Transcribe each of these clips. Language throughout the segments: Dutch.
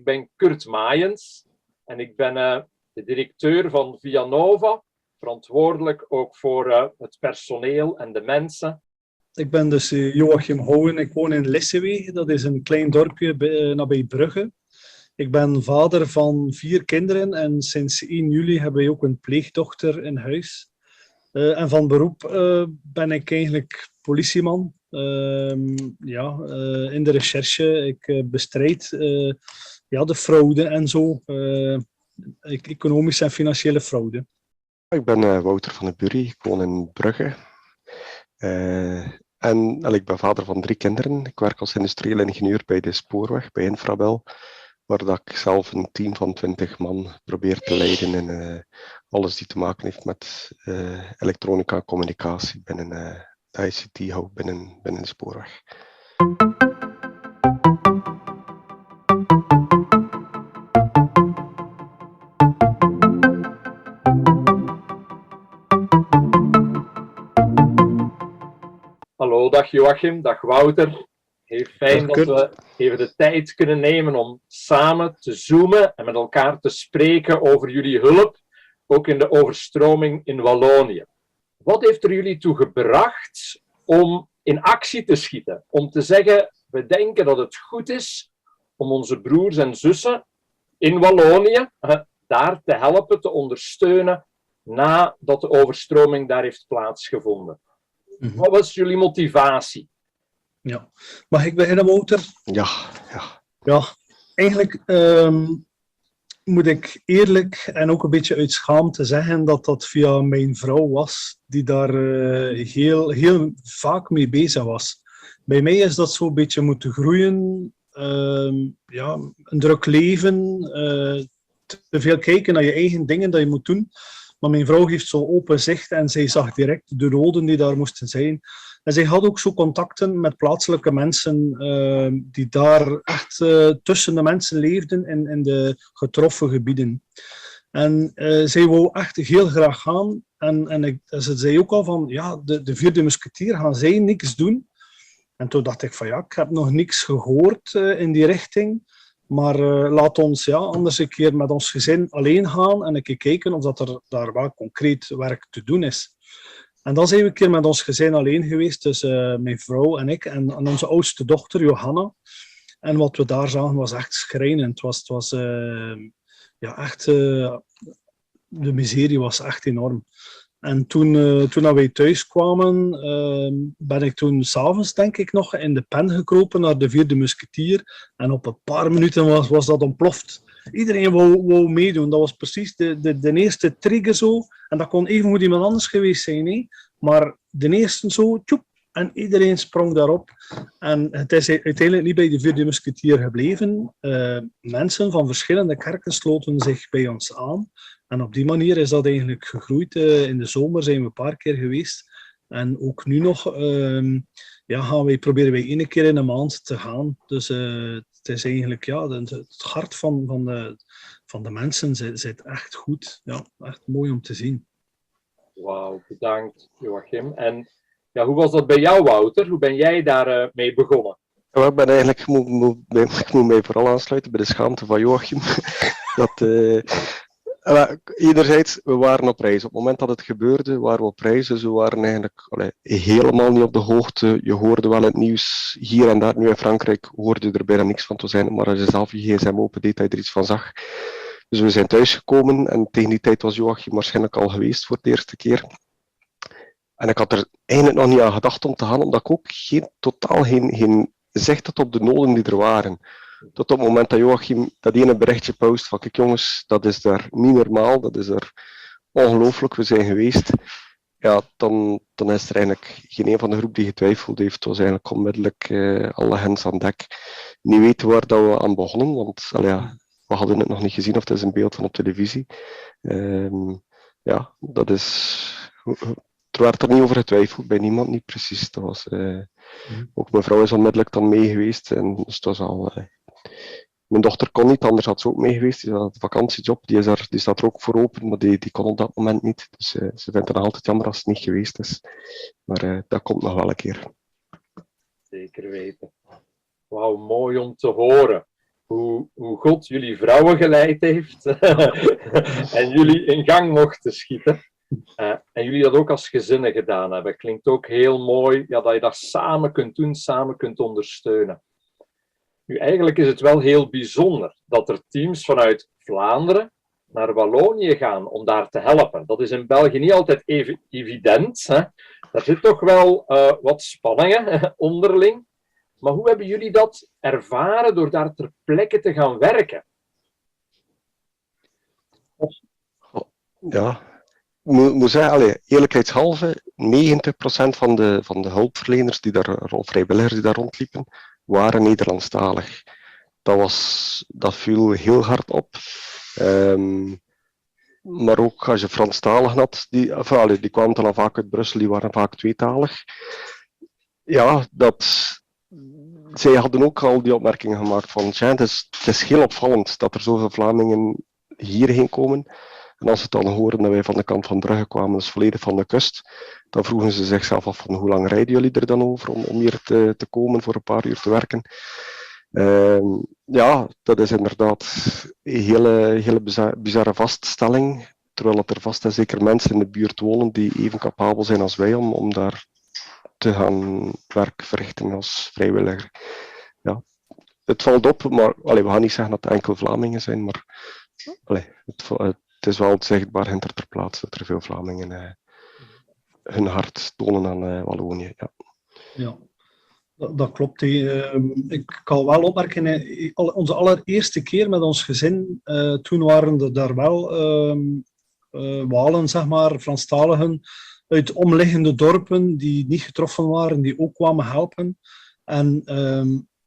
Ik ben Kurt Maaiens en ik ben de directeur van Vianova, verantwoordelijk ook voor het personeel en de mensen. Ik ben dus Joachim Houwen. Ik woon in Lissewee. Dat is een klein dorpje nabij Brugge. Ik ben vader van 4 kinderen en sinds 1 juli hebben wij ook een pleegdochter in huis. En van beroep ben ik eigenlijk politieman. In de recherche. Ik bestrijd de fraude en zo. Economische en financiële fraude. Ik ben Wouter van den Bury. Ik woon in Brugge. Ik ben vader van 3 kinderen. Ik werk als industrieel ingenieur bij de spoorweg, bij Infrabel, waar dat ik zelf een team van 20 man probeer te leiden in alles die te maken heeft met elektronica en communicatie binnen de ICT-hub binnen de spoorweg. Hallo, dag Joachim, dag Wouter. Heel fijn dat we even de tijd kunnen nemen om samen te zoomen en met elkaar te spreken over jullie hulp, ook in de overstroming in Wallonië. Wat heeft er jullie toe gebracht om in actie te schieten? Om te zeggen, we denken dat het goed is om onze broers en zussen in Wallonië daar te helpen, te ondersteunen, nadat de overstroming daar heeft plaatsgevonden. Wat was jullie motivatie? Ja. Mag ik beginnen, Wouter? Ja, eigenlijk moet ik eerlijk en ook een beetje uit schaamte zeggen dat dat via mijn vrouw was, die daar heel vaak mee bezig was. Bij mij is dat zo'n beetje moeten groeien, een druk leven, te veel kijken naar je eigen dingen dat je moet doen. Maar mijn vrouw heeft zo open zicht en zij zag direct de noden die daar moesten zijn. En zij had ook zo contacten met plaatselijke mensen die daar echt tussen de mensen leefden in de getroffen gebieden. En zij wou echt heel graag gaan. En ze zei ook al van, ja, de 4e musketier gaan zij niks doen. En toen dacht ik van, ja, ik heb nog niks gehoord in die richting. Maar laat ons anders een keer met ons gezin alleen gaan en een keer kijken of dat er daar wel concreet werk te doen is. En dan zijn we een keer met ons gezin alleen geweest, dus mijn vrouw en ik en onze oudste dochter Johanna. En wat we daar zagen was echt schrijnend. Het was de miserie was echt enorm. En toen wij thuis kwamen, ben ik toen s'avonds, denk ik, nog in de pen gekropen naar de 4e musketier. En op een paar minuten was dat ontploft. Iedereen wou meedoen. Dat was precies de eerste trigger zo. En dat kon evengoed iemand anders geweest zijn. Hè? Maar de eerste zo, tjoep, en iedereen sprong daarop. En het is uiteindelijk niet bij de 4e musketier gebleven. Mensen van verschillende kerken sloten zich bij ons aan. En op die manier is dat eigenlijk gegroeid. In de zomer zijn we een paar keer geweest. En ook nu nog proberen wij 1 keer in de maand te gaan. Dus het is eigenlijk het hart van de mensen zit echt goed. Ja, echt mooi om te zien. Wauw, bedankt Joachim. En ja, hoe was dat bij jou, Wouter? Hoe ben jij daar mee begonnen? Ja, ik moet mij vooral aansluiten bij de schaamte van Joachim. Enerzijds, we waren op reis. Op het moment dat het gebeurde, waren we op reis. Dus we waren eigenlijk helemaal niet op de hoogte. Je hoorde wel het nieuws hier en daar. Nu in Frankrijk hoorde je er bijna niks van te zijn. Maar als je zelf je gsm open deed, dat je er iets van zag. Dus we zijn thuisgekomen en tegen die tijd was Joachim waarschijnlijk al geweest voor de eerste keer. En ik had er eigenlijk nog niet aan gedacht om te gaan, omdat ik ook totaal geen zicht had op de noden die er waren. Tot op het moment dat Joachim dat ene berichtje post van kijk jongens, dat is daar niet normaal, dat is er ongelooflijk, we zijn geweest. Ja, dan is er eigenlijk geen een van de groep die getwijfeld heeft. Het was eigenlijk onmiddellijk alle hens aan dek. Niet weten waar dat we aan begonnen, want we hadden het nog niet gezien of het is een beeld van op televisie. Dat is... Er werd er niet over getwijfeld, bij niemand niet precies. Dat was, ook mijn vrouw is onmiddellijk dan mee geweest. En dus het was al... Mijn dochter kon niet, anders had ze ook mee geweest. Die had een vakantiejob, die staat er ook voor open, maar die kon op dat moment niet. Dus ze vindt het nog altijd jammer als het niet geweest is. Maar dat komt nog wel een keer. Zeker weten. Wauw, mooi om te horen. hoe God jullie vrouwen geleid heeft en jullie in gang mochten schieten. En jullie dat ook als gezinnen gedaan hebben. Klinkt ook heel mooi dat je dat samen kunt doen, samen kunt ondersteunen. Nu, eigenlijk is het wel heel bijzonder dat er teams vanuit Vlaanderen naar Wallonië gaan om daar te helpen. Dat is in België niet altijd even evident. Hè? Daar zit toch wel wat spanningen onderling. Maar hoe hebben jullie dat ervaren door daar ter plekke te gaan werken? Ja, ik moet zeggen, eerlijkheidshalve, 90% van de hulpverleners of vrijwilligers die daar rondliepen, waren Nederlandstalig. Dat viel heel hard op. Maar ook als je Franstalig had, die kwamen dan vaak uit Brussel, die waren vaak tweetalig. Ja, zij hadden ook al die opmerkingen gemaakt van, het is heel opvallend dat er zoveel Vlamingen hierheen komen. En als ze dan horen dat wij van de kant van Brugge kwamen, dus volledig van de kust, dan vroegen ze zichzelf af van hoe lang rijden jullie er dan over om hier te komen voor een paar uur te werken. Ja, dat is inderdaad een hele bizarre vaststelling, terwijl er vast en zeker mensen in de buurt wonen die even capabel zijn als wij om daar te gaan werk verrichten als vrijwilliger. Ja, het valt op, maar we gaan niet zeggen dat het enkel Vlamingen zijn, maar het is wel zichtbaar ter plaatse dat er veel Vlamingen hun hart tonen aan Wallonië. Ja. Dat klopt. Ik kan wel opmerken, onze allereerste keer met ons gezin, toen waren er daar wel Walen, zeg maar, Franstaligen, uit omliggende dorpen die niet getroffen waren, die ook kwamen helpen. En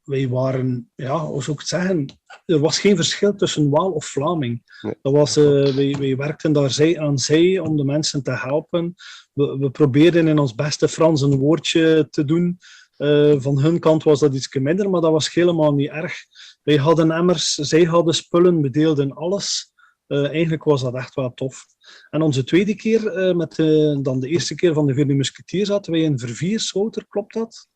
wij waren, hoe zou ik het zeggen, er was geen verschil tussen Waal of Vlaming. Nee. Dat was, wij werkten daar zij aan zij om de mensen te helpen. We probeerden in ons beste Frans een woordje te doen. Van hun kant was dat iets minder, maar dat was helemaal niet erg. Wij hadden emmers, zij hadden spullen, we deelden alles. Eigenlijk was dat echt wel tof. En onze tweede keer, dan de eerste keer van de Vierde Musketiers, hadden wij een Vervierswouter, klopt dat?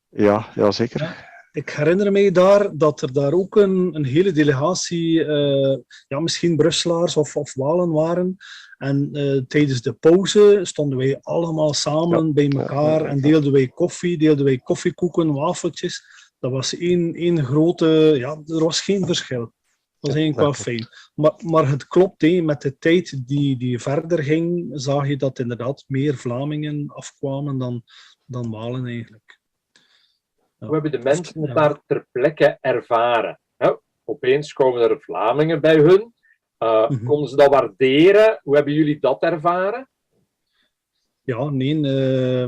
Ja, zeker. Ja. Ik herinner mij dat er daar ook een hele delegatie, misschien Brusselaars of Walen waren. En tijdens de pauze stonden wij allemaal samen bij elkaar en deelden wij koffie, deelden wij koffiekoeken, wafeltjes. Dat was één grote, er was geen verschil. Dat was eigenlijk wel fijn. Maar het klopt, met de tijd die verder ging, zag je dat inderdaad meer Vlamingen afkwamen dan Walen eigenlijk. Hoe hebben de mensen het daar ter plekke ervaren? Opeens komen er Vlamingen bij hun. Konden ze dat waarderen? Hoe hebben jullie dat ervaren? Ja, nee,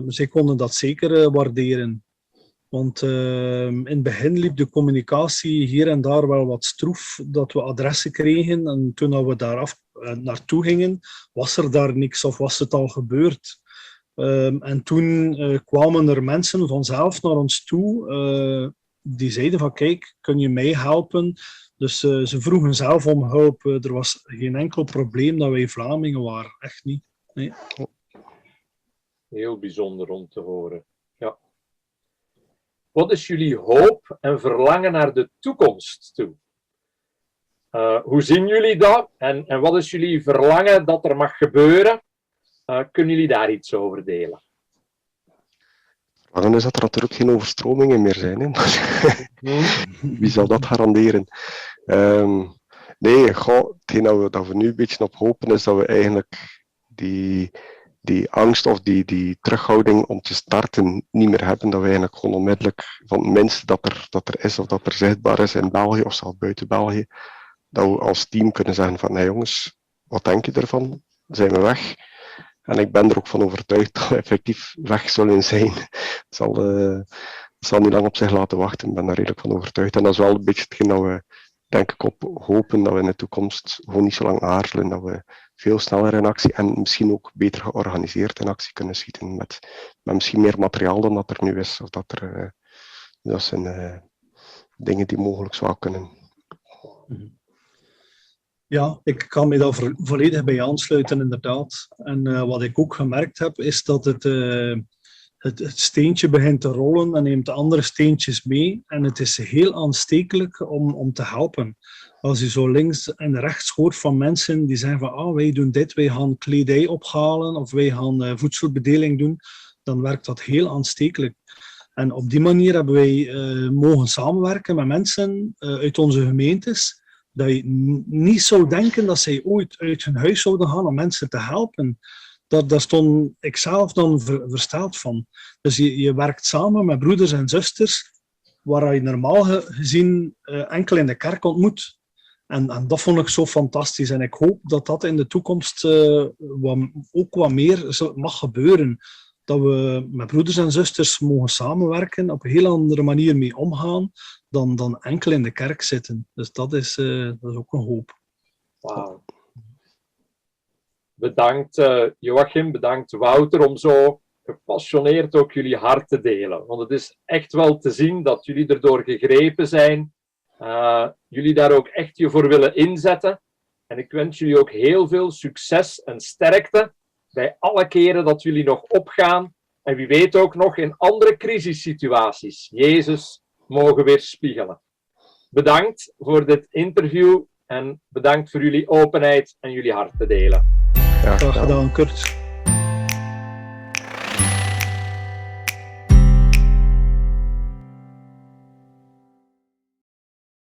zij konden dat zeker waarderen. Want in het begin liep de communicatie hier en daar wel wat stroef, dat we adressen kregen. En toen we daar naartoe gingen, was er daar niks of was het al gebeurd. En toen kwamen er mensen vanzelf naar ons toe die zeiden van kijk, kun je mij helpen? Dus ze vroegen zelf om hulp. Er was geen enkel probleem dat wij Vlamingen waren. Echt niet. Nee. Heel bijzonder om te horen. Ja. Wat is jullie hoop en verlangen naar de toekomst toe? Hoe zien jullie dat? En wat is jullie verlangen dat er mag gebeuren? Kunnen jullie daar iets over delen? Dan is dat er natuurlijk geen overstromingen meer zijn. Hè? Wie zal dat garanderen? Hetgeen dat we nu een beetje op hopen is dat we eigenlijk die angst of die terughouding om te starten niet meer hebben. Dat we eigenlijk gewoon onmiddellijk van het minste dat er is of dat er zichtbaar is in België of zelfs buiten België, dat we als team kunnen zeggen van nee jongens, wat denk je ervan? Zijn we weg? En ik ben er ook van overtuigd dat we effectief weg zullen zijn. Het zal niet lang op zich laten wachten, ik ben daar redelijk van overtuigd. En dat is wel een beetje hetgeen dat we, denk ik, op hopen dat we in de toekomst gewoon niet zo lang aarzelen. Dat we veel sneller in actie en misschien ook beter georganiseerd in actie kunnen schieten. Met misschien meer materiaal dan dat er nu is. Of dat zijn dingen die mogelijk zou kunnen. Ja, ik kan me daar volledig bij aansluiten, inderdaad. En wat ik ook gemerkt heb, is dat het het steentje begint te rollen en neemt de andere steentjes mee. En het is heel aanstekelijk om te helpen. Als je zo links en rechts hoort van mensen die zeggen van wij doen dit, wij gaan kledij ophalen of wij gaan voedselbedeling doen, dan werkt dat heel aanstekelijk. En op die manier hebben wij mogen samenwerken met mensen uit onze gemeentes, dat je niet zou denken dat zij ooit uit hun huis zouden gaan om mensen te helpen. Daar stond ik zelf dan versteld van. Dus je werkt samen met broeders en zusters, waar je normaal gezien enkel in de kerk ontmoet. En dat vond ik zo fantastisch. En ik hoop dat dat in de toekomst ook wat meer mag gebeuren. Dat we met broeders en zusters mogen samenwerken, op een heel andere manier mee omgaan, dan enkel in de kerk zitten. Dus dat is ook een hoop. Wauw. Bedankt Joachim, bedankt Wouter om zo gepassioneerd ook jullie hart te delen. Want het is echt wel te zien dat jullie erdoor gegrepen zijn. Jullie daar ook echt je voor willen inzetten. En ik wens jullie ook heel veel succes en sterkte bij alle keren dat jullie nog opgaan. En wie weet ook nog in andere crisissituaties Jezus mogen weerspiegelen. Bedankt voor dit interview en bedankt voor jullie openheid en jullie hart te delen. Graag gedaan, Kurt.